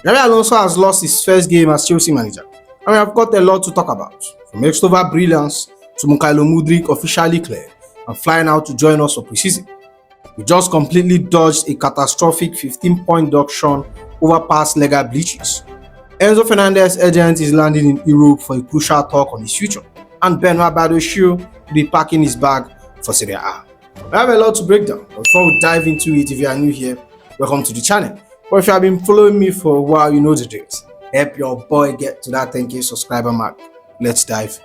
Xabi Alonso has lost his first game as Chelsea manager, and we have got a lot to talk about. From Estêvão brilliance to Mykhailo Mudryk officially cleared and flying out to join us for preseason. We just completely dodged a catastrophic 15-point deduction over past legal breaches. Enzo Fernández agent is landing in Europe for a crucial talk on his future, and Benoît Badiashile will be packing his bag for Serie A. We have a lot to break down, but before we dive into it, if you are new here, welcome to the channel. But if you have been following me for a while, you know the drill. Help your boy get to that 10k subscriber mark. Let's dive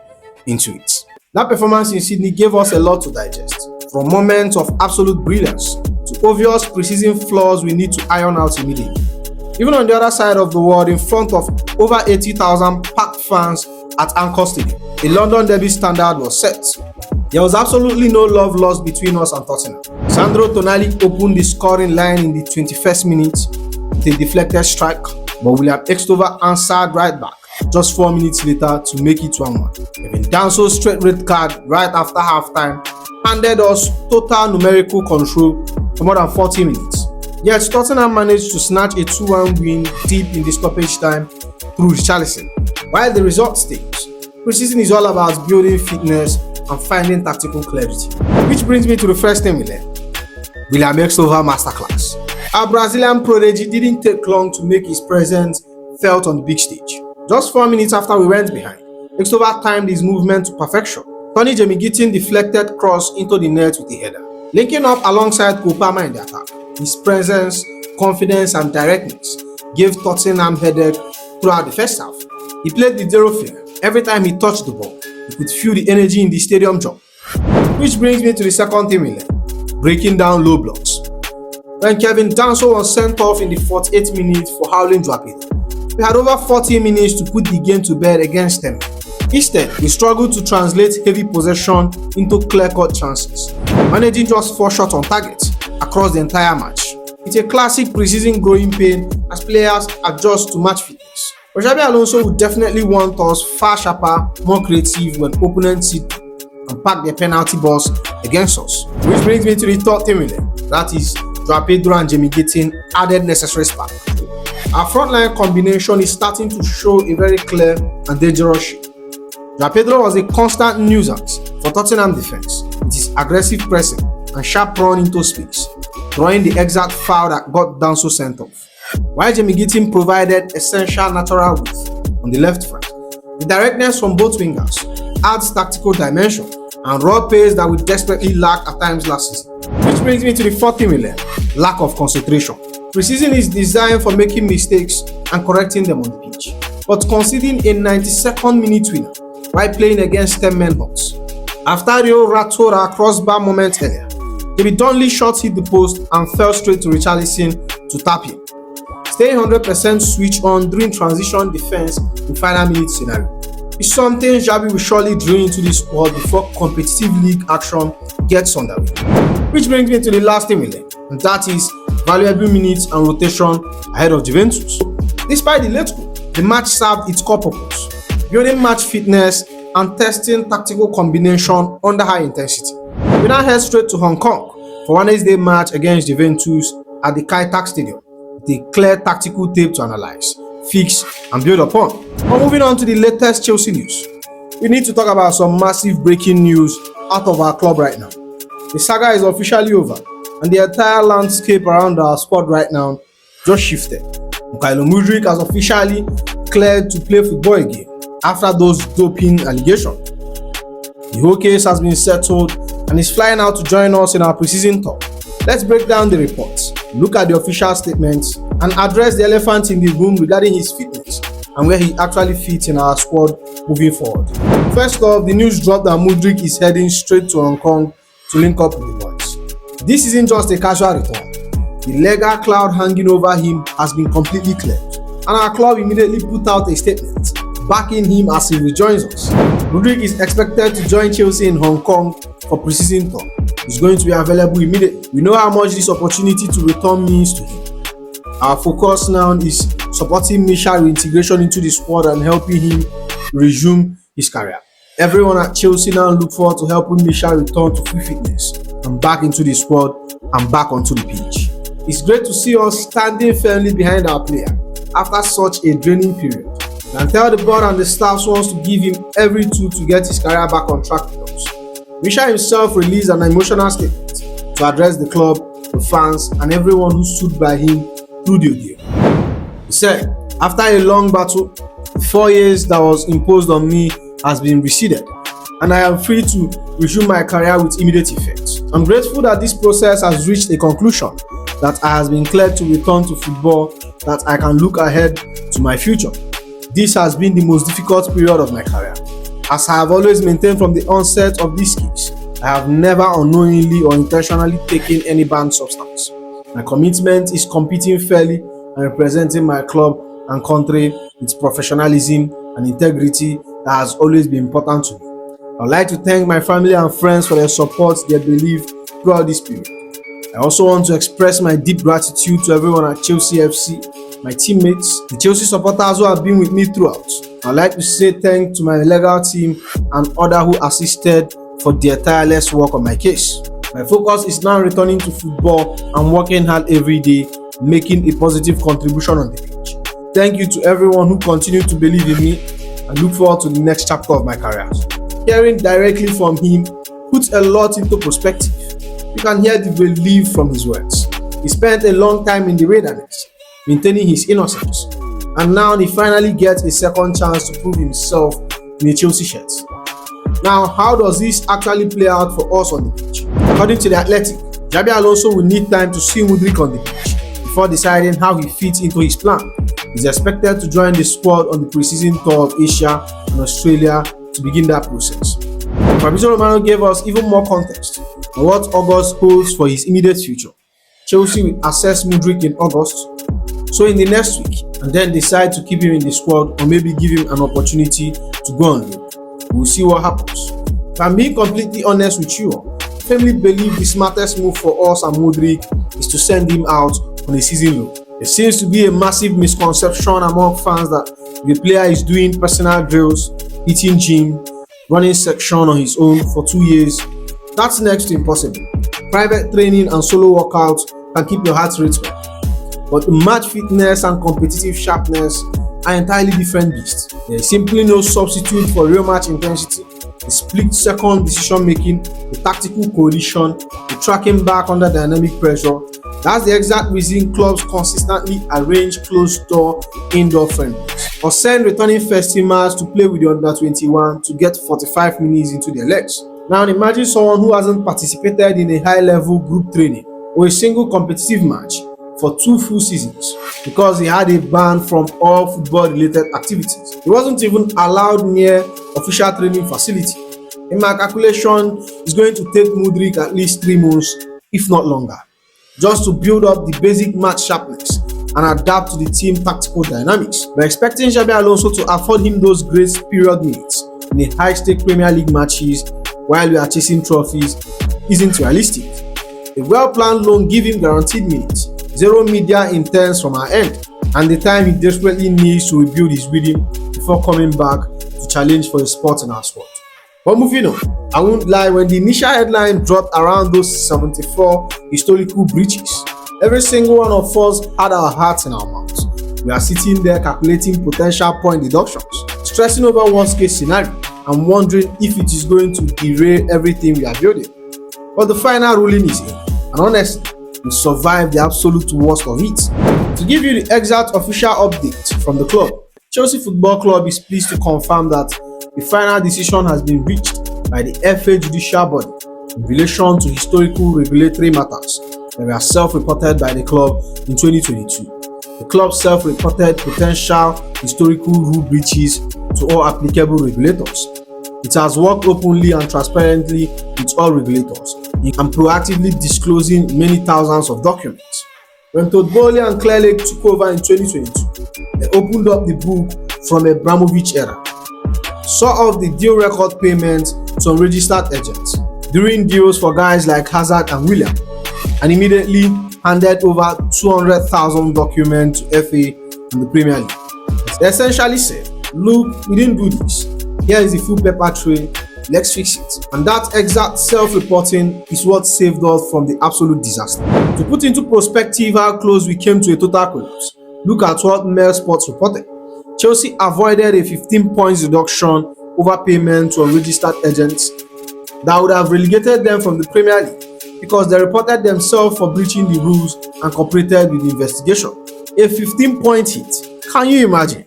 into it. That performance in Sydney gave us a lot to digest, from moments of absolute brilliance to obvious preseason flaws we need to iron out immediately. Even on the other side of the world, in front of over 80,000 packed fans at Anchor Stadium, a London derby standard was set. There was absolutely no love lost between us and Tottenham. Sandro Tonali opened the scoring line in the 21st minute with a deflected strike, but William Estêvão answered right back just 4 minutes later to make it 1-1. Even Danso's straight red card right after halftime handed us total numerical control for more than 40 minutes. Yet Tottenham managed to snatch a 2-1 win deep in the stoppage time through Richarlison. While the result stays, preseason is all about building fitness and finding tactical clarity. Which brings me to the first thing we learned: William Estêvão masterclass. Our Brazilian prodigy didn't take long to make his presence felt on the big stage. Just 4 minutes after we went behind, Estêvão timed his movement to perfection, turning Jamie Gittin deflected cross into the net with a header. Linking up alongside Kopama in the attack, his presence, confidence and directness gave Tottenham headache throughout the first half. He played with zero fear. Every time he touched the ball, you could feel the energy in the stadium jump. Which brings me to the second thing we learned: breaking down low blocks. When Kevin Danso was sent off in the 48th minute for howling Joao Pedro, we had over 40 minutes to put the game to bed against them. Instead, we struggled to translate heavy possession into clear-cut chances, managing just 4 shots on target across the entire match. It's a classic preseason growing pain as players adjust to match fitness. But Xabi Alonso would definitely want us far sharper, more creative when opponents sit and pack their penalty balls against us. Which brings me to the third thing we learned, that is Joao Pedro and Jamie Gittin added necessary spark. Our frontline combination is starting to show a very clear and dangerous shape. Joao Pedro was a constant nuisance for Tottenham defense with his aggressive pressing and sharp run into space, drawing the exact foul that got Danso sent off. While Jamie Gittin provided essential natural width on the left flank, the directness from both wingers adds tactical dimension and raw pace that we desperately lacked at times last season. Which brings me to the fourth thing we learned: lack of concentration. Preseason is designed for making mistakes and correcting them on the pitch, but conceding a 92nd minute winner while playing against 10 men Hawks. After Rio rattled our crossbar moment earlier, David Donley shot hit the post and fell straight to Richarlison to tap him. Staying 100% switch on during transition defense in final minute scenario is something Xabi will surely drill into this squad before competitive league action gets underway. Which brings me to the last thing we learned, and that is valuable minutes and rotation ahead of Juventus. Despite the late goal, the match served its core purpose: building match fitness and testing tactical combination under high intensity. We now head straight to Hong Kong for Wednesday match against Juventus at the Kai Tak Stadium with a clear tactical tape to analyze, fix and build upon. But moving on to the latest Chelsea news, we need to talk about some massive breaking news out of our club right now. The saga is officially over, and the entire landscape around our squad right now just shifted. Mykhailo Mudryk has officially cleared to play football again after those doping allegations. The whole case has been settled and is flying out to join us in our preseason talk. Let's break down the reports, look at the official statements, and address the elephant in the room regarding his fitness and where he actually fits in our squad moving forward. First off, the news dropped that Mudryk is heading straight to Hong Kong to link up with the boys. This isn't just a casual return. The legal cloud hanging over him has been completely cleared, and our club immediately put out a statement backing him as he rejoins us. Mudryk is expected to join Chelsea in Hong Kong for preseason tour. He's going to be available immediately. We know how much this opportunity to return means to him. Our focus now is supporting Misha's reintegration into the squad and helping him resume his career. Everyone at Chelsea now look forward to helping Misha return to full fitness and back into the squad and back onto the pitch. It's great to see us standing firmly behind our player after such a draining period. You can tell the board and the staff wants to give him every tool to get his career back on track with us. Mykhailo himself released an emotional statement to address the club, the fans, and everyone who stood by him through the ordeal. He said, "After a long battle, the 4 years that was imposed on me has been receded, and I am free to resume my career with immediate effect. I'm grateful that this process has reached a conclusion, that I has been cleared to return to football, that I can look ahead to my future. This has been the most difficult period of my career. As I have always maintained from the onset of this case, I have never unknowingly or intentionally taken any banned substance. My commitment is competing fairly and representing my club and country with professionalism and integrity that has always been important to me. I would like to thank my family and friends for their support, their belief throughout this period. I also want to express my deep gratitude to everyone at Chelsea FC, my teammates, the Chelsea supporters who have been with me throughout. I'd like to say thanks to my legal team and others who assisted for their tireless work on my case. My focus is now returning to football and working hard every day, making a positive contribution on the pitch. Thank you to everyone who continued to believe in me, and look forward to the next chapter of my career." Hearing directly from him puts a lot into perspective. You can hear the relief from his words. He spent a long time in the wilderness, maintaining his innocence, and now he finally gets a second chance to prove himself in a Chelsea shirt. Now, how does this actually play out for us on the pitch? According to The Athletic, Xabi Alonso will need time to see Mudryk on the pitch before deciding how he fits into his plan. He's expected to join the squad on the pre-season tour of Asia and Australia to begin that process. Fabrizio Romano gave us even more context on what August holds for his immediate future. Chelsea will assess Mudryk in August, so in the next week, and then decide to keep him in the squad or maybe give him an opportunity to go on loan. We'll see what happens. If I'm being completely honest with you, I firmly believe the smartest move for us and Mudryk is to send him out on a season loan. There seems to be a massive misconception among fans that the player is doing personal drills, eating gym, running section on his own for 2 years. That's next to impossible. Private training and solo workouts can keep your heart rate up, but match fitness and competitive sharpness are entirely different beasts. There is simply no substitute for real match intensity, the split-second decision-making, the tactical coalition, the tracking back under dynamic pressure. That's the exact reason clubs consistently arrange closed-door indoor friendlies or send returning first teamers to play with the under-21 to get 45 minutes into their legs. Now imagine someone who hasn't participated in a high-level group training or a single competitive match for 2 full seasons because he had a ban from all football-related activities. He wasn't even allowed near official training facility. In my calculation, it's going to take Mudryk at least 3 months, if not longer, just to build up the basic match sharpness and adapt to the team tactical dynamics. But expecting Xabi Alonso to afford him those great period minutes in a high-stake Premier League matches while we are chasing trophies isn't realistic. A well-planned loan gives him guaranteed minutes, zero media intense from our end, and the time he desperately needs to rebuild his rhythm before coming back to challenge for a spot in our squad. But moving on, I won't lie, when the initial headline dropped around those 74 historical breaches, every single one of us had our hearts in our mouths. We are sitting there calculating potential point deductions, stressing over worst case scenario, and wondering if it is going to derail everything we are building. But the final ruling is in, and honestly, we survived the absolute worst of it. To give you the exact official update from the club, Chelsea Football Club is pleased to confirm that the final decision has been reached by the FA judicial body in relation to historical regulatory matters that were self-reported by the club in 2022. The club self-reported potential historical rule breaches to all applicable regulators. It has worked openly and transparently with all regulators and proactively disclosing many thousands of documents. When Tottenham and Clearlake took over in 2022, they opened up the book from a Abramovich era, saw off the deal record payments to unregistered agents during deals for guys like Hazard and Willian, and immediately handed over 200,000 documents to FA and the Premier League. They essentially said, "Look, we didn't do this. Here is the full paper trail, let's fix it." And that exact self-reporting is what saved us from the absolute disaster. To put into perspective how close we came to a total collapse, Look at what Mail Sports reported. Chelsea avoided a 15 points deduction over payment to unregistered agents that would have relegated them from the Premier League because they reported themselves for breaching the rules and cooperated with the investigation. A 15-point hit. Can you imagine?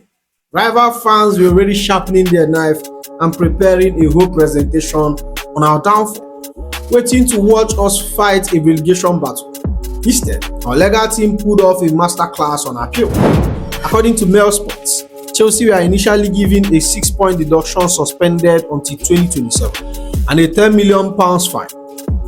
Rival fans were already sharpening their knife and preparing a whole presentation on our downfall, waiting to watch us fight a relegation battle. Instead, our legal team pulled off a masterclass on appeal. According to Mail Sports, Chelsea were initially given a 6-point deduction suspended until 2027 and a £10 million fine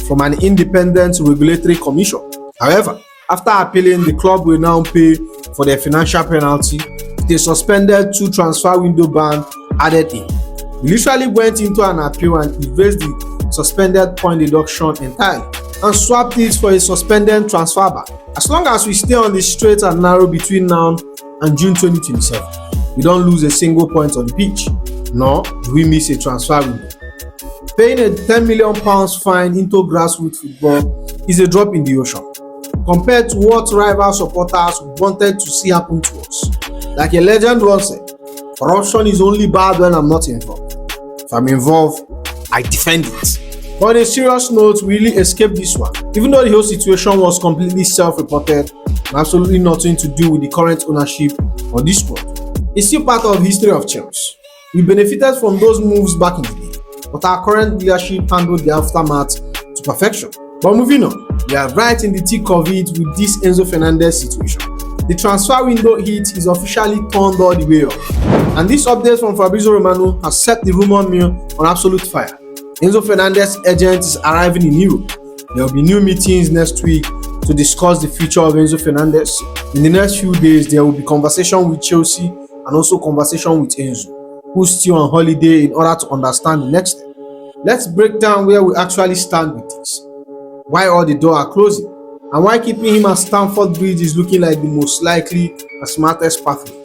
from an independent regulatory commission. However, after appealing, the club will now pay for their financial penalty with a suspended 2 transfer window ban added in. We literally went into an appeal and erased the suspended point deduction entirely and swapped it for a suspended transfer ban. As long as we stay on the straight and narrow between now and June 2027, we don't lose a single point on the pitch, nor do we miss a transfer window. Paying a £10 million fine into grassroots football is a drop in the ocean compared to what rival supporters wanted to see happen to us. Like a legend once said, corruption is only bad when I'm not involved. If I'm involved, I defend it. But on a serious note, we really escaped this one. Even though the whole situation was completely self-reported and absolutely nothing to do with the current ownership or this squad, it's still part of the history of Chelsea. We benefited from those moves back in the day, but our current leadership handled the aftermath to perfection. But moving on, we are right in the thick of it with this Enzo Fernández situation. The transfer window heat is officially turned all the way up, and this update from Fabrizio Romano has set the rumor mill on absolute fire. Enzo Fernández agent is arriving in Europe. There will be new meetings next week to discuss the future of Enzo Fernández. In the next few days, there will be conversation with Chelsea and also conversation with Enzo, who's still on holiday, in order to understand the next step. Let's break down where we actually stand with this, why all the doors are closing, and why keeping him at Stamford Bridge is looking like the most likely and smartest pathway.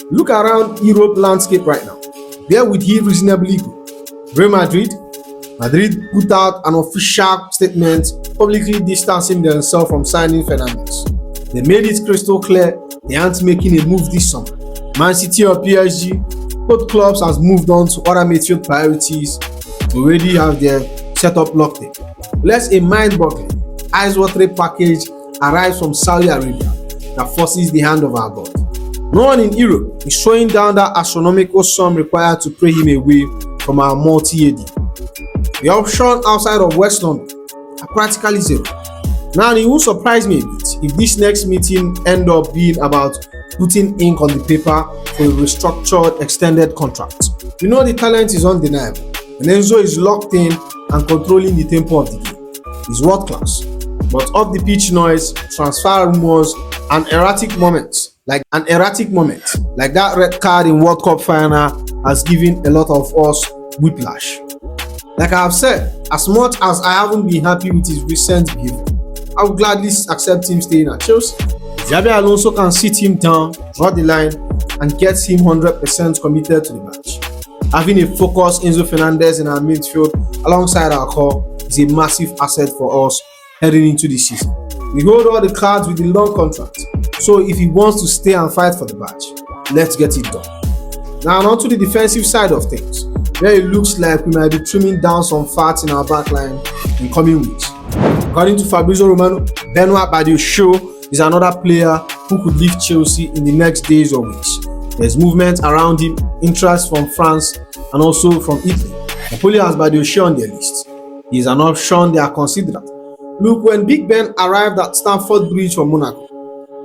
Look around Europe landscape right now. Where would he reasonably go? Real Madrid? Madrid put out an official statement publicly distancing themselves from signing Fernández. They made it crystal clear they aren't making a move this summer. Man City or PSG, both clubs have moved on to other midfield priorities, already have their setup locked in. Unless a mind-boggling, eyes-watering package arrives from Saudi Arabia that forces the hand of our God. No one in Europe is throwing down that astronomical sum required to pray him away from our multi-year deal. The options outside of West London are practically zero. Now, it won't surprise me a bit if this next meeting ends up being about putting ink on the paper for a restructured extended contract. We know the talent is undeniable, and Enzo is locked in and controlling the tempo of the game. He's world class, but off the pitch noise, transfer rumors, and erratic moments like that red card in World Cup final has given a lot of us whiplash. Like I have said, as much as I haven't been happy with his recent behavior, I would gladly accept him staying at Chelsea. If Xabi Alonso can sit him down, draw the line, and get him 100% committed to the match, having a focused Enzo Fernández in our midfield alongside our core is a massive asset for us heading into the season. We hold all the cards with the long contract, so if he wants to stay and fight for the badge, let's get it done. Now on to the defensive side of things, where it looks like we might be trimming down some fat in our backline in coming weeks. According to Fabrizio Romano, Benoît Badiashile is another player who could leave Chelsea in the next days or weeks. There's movement around him, interest from France and also from Italy. Napoli has Badiashile on their list. He is an option they are considering. Look, when Big Ben arrived at Stamford Bridge from Monaco,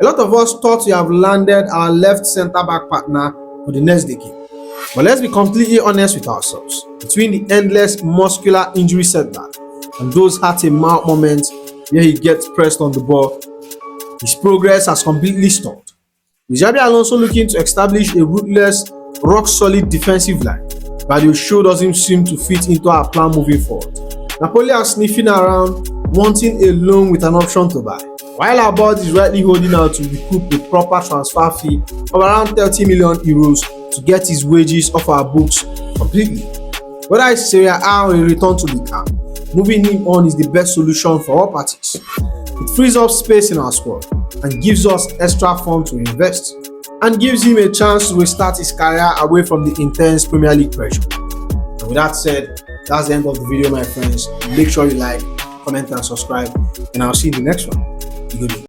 a lot of us thought we have landed our left centre-back partner for the next decade. But let's be completely honest with ourselves. Between the endless muscular injury setback and those heart-in-mouth moments where he gets pressed on the ball, his progress has completely stalled. With Xabi Alonso looking to establish a ruthless, rock-solid defensive line, Badiashile doesn't seem to fit into our plan moving forward. Napoli are sniffing around, wanting a loan with an option to buy, while our board is rightly holding out to recoup the proper transfer fee of around 30 million euros to get his wages off our books completely. Whether it's Serie A or a return to the camp, moving him on is the best solution for all parties. It frees up space in our squad, and and gives us extra funds to invest, and gives him a chance to restart his career away from the intense Premier League pressure. And with that said, that's the end of the video, my friends. Make sure you like, comment and subscribe, and I'll see you in the next one. Good evening.